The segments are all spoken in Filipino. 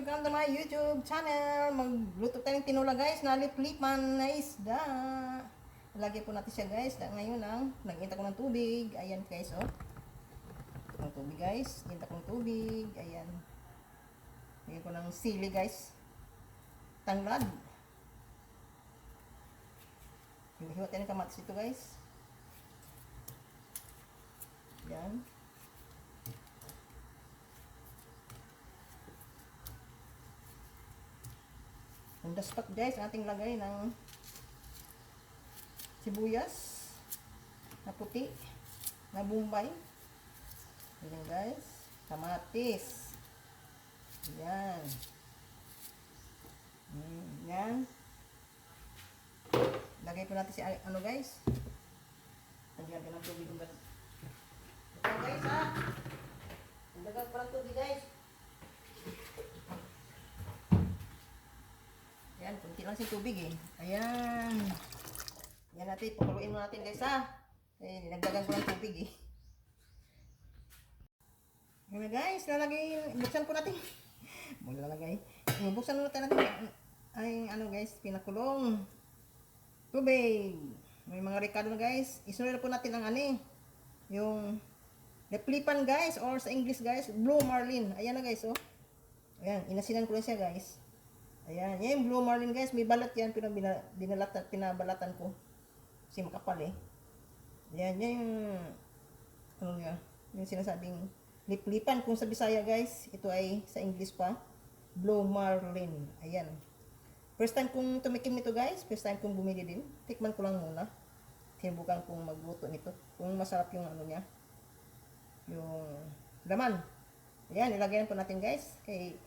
welcome to my YouTube channel. Magluto tayo ng tinola guys, na liplipan na isda. Lagyan po natin siya guys. Ngayon nag-inta ko ng tubig. Ayan guys, oh. Ng tubig guys. Inta ko ng tubig. Ayan. Lagyan ko ng sili guys. Tanglad. Hiwa tayo ng kamatis ito guys. Ayan. On the spot guys, ating lagay ng sibuyas na puti, na bombay. Ayan guys, kamatis. Ayan. Ayan. Lagay po natin si ano guys. Lagyan ng tubig ng ganun. Ito guys ha. Lagyan ko ng tubig guys. Ayan, kunti lang si tubig eh. Ayan. Ayan natin, pakuluin mo natin guys ha. Eh, nagdagan ko ng tubig eh. Ayan guys, lalagay, buksan po natin. Mula lalagay. Buksan natin ay ano guys, pinakulong. Tubig. May mga rekado na guys. Isunod po natin ang ano yung leplipan guys, or sa English guys, blue marlin. Ayan na guys oh. Ayan, inasinan ko lang siya guys. Ayan, yan yung blue marlin guys, may balat yan, pero pinabalatan ko. Kasi makapal eh. Ayan, yan yung, ano nga, yung sinasabing liplipan kung sa Bisaya guys. Ito ay sa English pa, blue marlin. Ayan. First time kong tumikim nito guys, first time kong bumili din. Tikman ko lang muna. Sinubukan kong magluto nito. Kung masarap yung ano niya, yung laman. Ayan, ilagyan po natin guys. Kay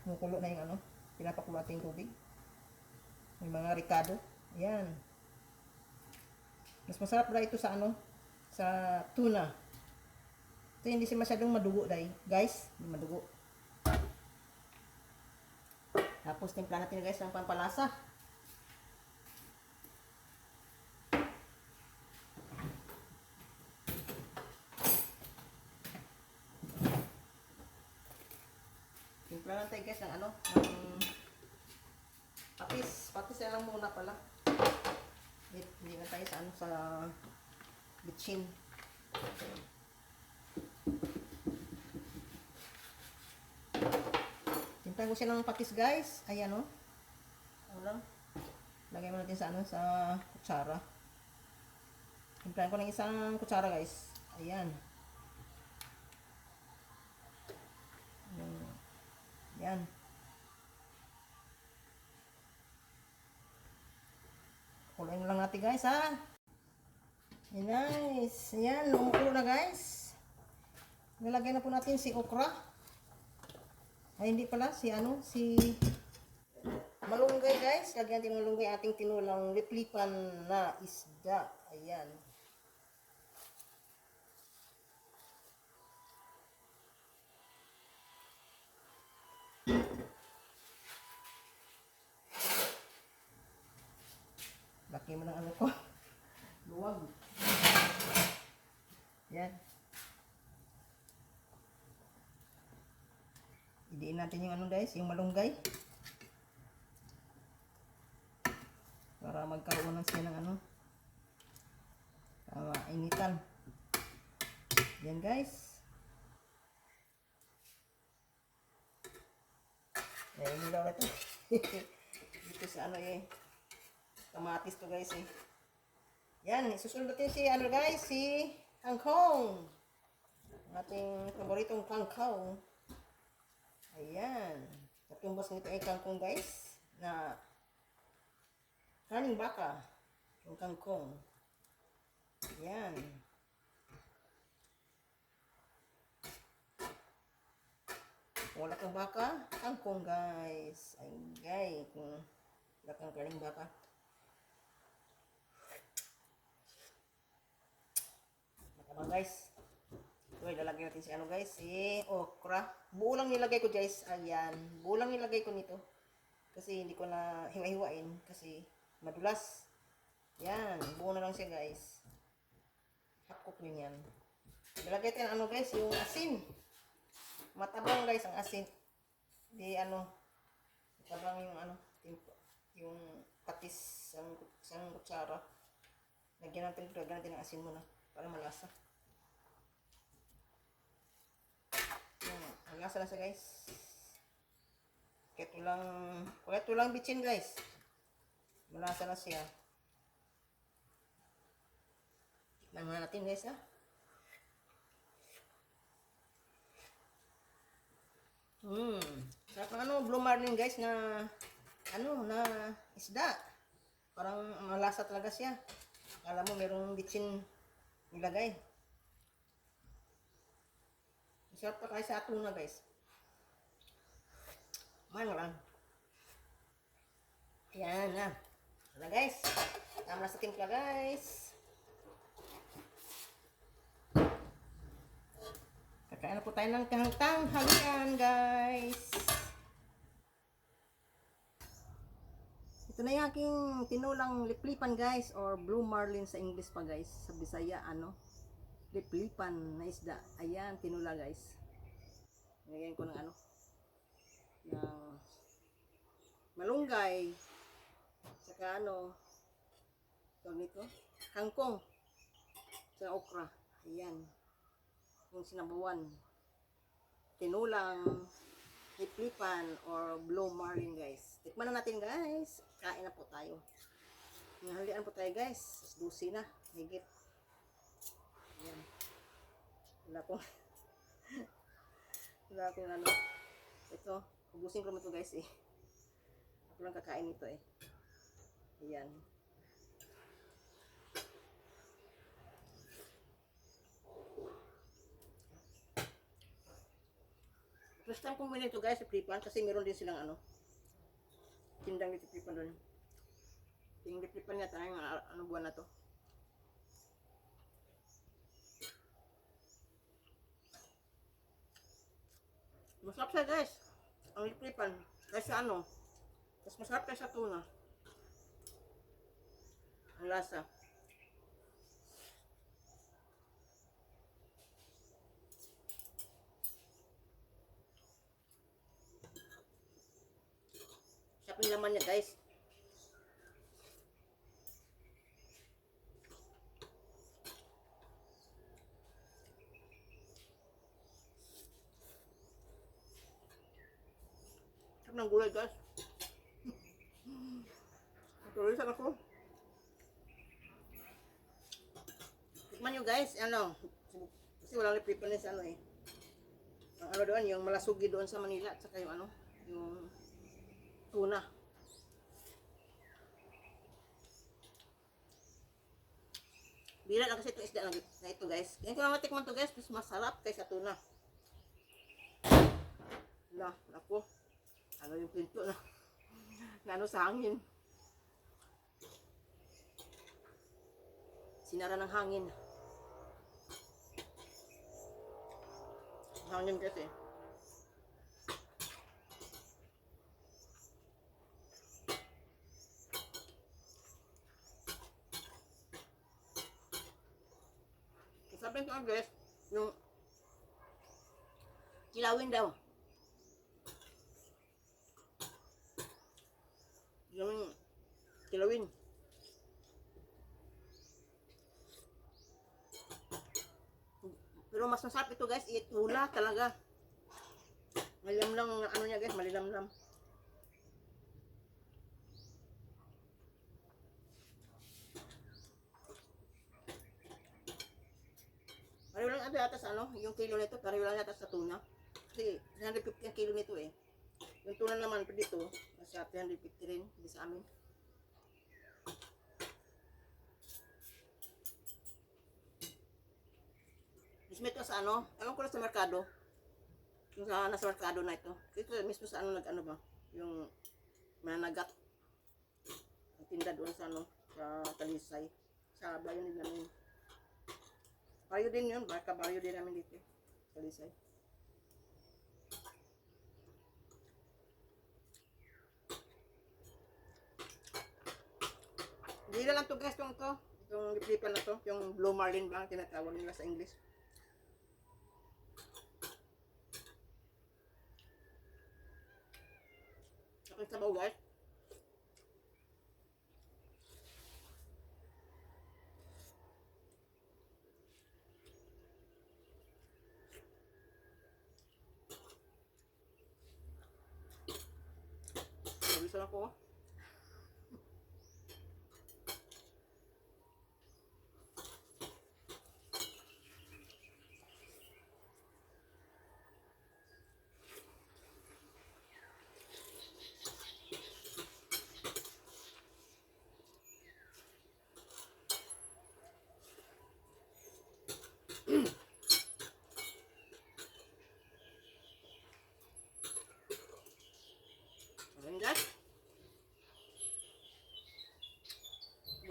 kumukulo na yung ano. Pinapakulo natin yung tubig. May mga ricado. Ayan. Mas masarap na ito sa ano? Sa tuna. Ito hindi siya masyadong madugo dahil. Guys, hindi madugo. Tapos timpla natin guys ng pampalasa. Timpla natin guys ng ano? Patis na lang muna pala. Hindi na tayo sa ano, sa bitchin. Tintahan ko siya ng patis guys. Ayan o. Ano lang. Lagay mo natin sa ano, sa kutsara. Tintahan ko ng isang kutsara guys. Ayan. Ayan. Kulayin lang natin guys ha. Ayan guys. Ayan, lumukulo na guys. Nilagay na po natin si okra. Ay hindi pala, si ano, si malunggay guys. Lagyan natin malunggay ating tinulang liplipan na isda. Ayan. Laki mo ng ano ko. Luwag. Yan. Idiin natin yung ano guys, yung malunggay. Para magkaroon ng siya ng ano. Initan. Yan guys. Ayan yung daw ito. Dito sa ano eh. Kamatis to guys eh. Yan, isusunod natin si ano guys, si kangkong. Ating paboritong kangkong. Ayan. Katumbas nito ay kangkong guys, na kaning baka. Yung kangkong. Ayan. Wala kang baka, kangkong guys. Ay guys, kung wala kang kaning baka. Guys, ito ilalagay natin si ano guys, si okra. Buo lang nilagay ko guys. Ayan, buo lang nilagay ko nito kasi hindi ko na hiwa-hiwain kasi madulas. Yan, buo na lang siya guys. Half cook din yan. Nilagay natin ano guys, yung asin. Matabang guys ang asin. Di ano, Sabang yung ano, yung patis, isang kutsara. Lagyan natin ng asin muna para malasa. Yan, malasa na siya guys. Kaya ito lang bitchin guys. Malasa na siya. Tikman muna natin guys ha. Sarap ng ano, blue marlin guys na na isda. Parang malasa talaga siya. Akala mo merong bitchin nilagay. Masarap pa kayo sa tuna guys. Man lang. Ayan na. Wala guys. Tama na sa timpla guys. Kakain na po tayo ng tanghalian guys. Ito na yung aking tinulang liplipan guys, or blue marlin sa English pa guys. Sa Bisaya liplipan na isda. Ayan, tinula guys. Nilagyan ko ng ng malunggay. Saka tawag nito, kangkong. Saka okra. Ayan. Yung sinabawan. Tinulang liplipan or blue marlin guys. Tikman na natin guys. Kain na po tayo. Nanghalian po tayo guys. 12 na. Higit. Ayan. Wala akong ito. Ubusin ko naman ito guys eh. Ako lang kakain ito eh. Ayan. First time kong bilhin ito guys, liplipan, kasi meron din silang tindang liplipan doon. Yung liplipan niya tayo, buwan na to. Masarap siya guys, ang liplipan, kasi mas masarap kaysa tuna. Ang lasa. Sarap yung laman niya guys. Sarap ng gulay guys. Tulisan ako. Tikman nyo guys, kasi walang liplipan sa eh. Ang doon, yung malasugi doon sa Manila, at saka yung yung tuna. Bila lang kasi itong isda na ito guys. Kaya ko naman tikman to guys, mas masarap kaysa tuna. Ako. Yung pinto na sa hangin. Sinara ng hangin. Hangin kasi. Sabi ko guys, yung kilawin daw. Yung kilawin. Pero mas masarap ito guys, itula talaga. Malamlam ang niya guys, malilamlam. Pareho lang yata sa yung kilo nito, pareho lang yata sa tuna. Kasi 150 ang kilo nito eh. Yung tuna naman pa dito, nasa 350 rin, hindi sa amin. Mismo ito sa ewan ko na sa merkado. Yung nasa merkado na ito. Ito mismo sa ba? Yung mananagat. Ang tinda doon sa sa Talisay. Sa bayan din namin. Baryo din yun, baryo din namin dito. Talisay. Hindi lang to guys, itong liplipan na to, yung blue marlin ba, tinatawag nila sa English. Ang sabaw guys. Nabisan ako. Ayan guys.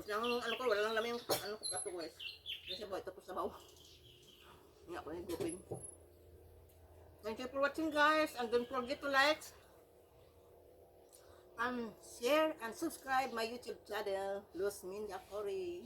Tapos lang ano ko, wala lang naman yung ano ko kato guys. Kasi sabaw, ito po sabaw. Nga ko yung gupin. Thank you for watching guys. And don't forget to like and share and subscribe my YouTube channel, Luz Minja Cory.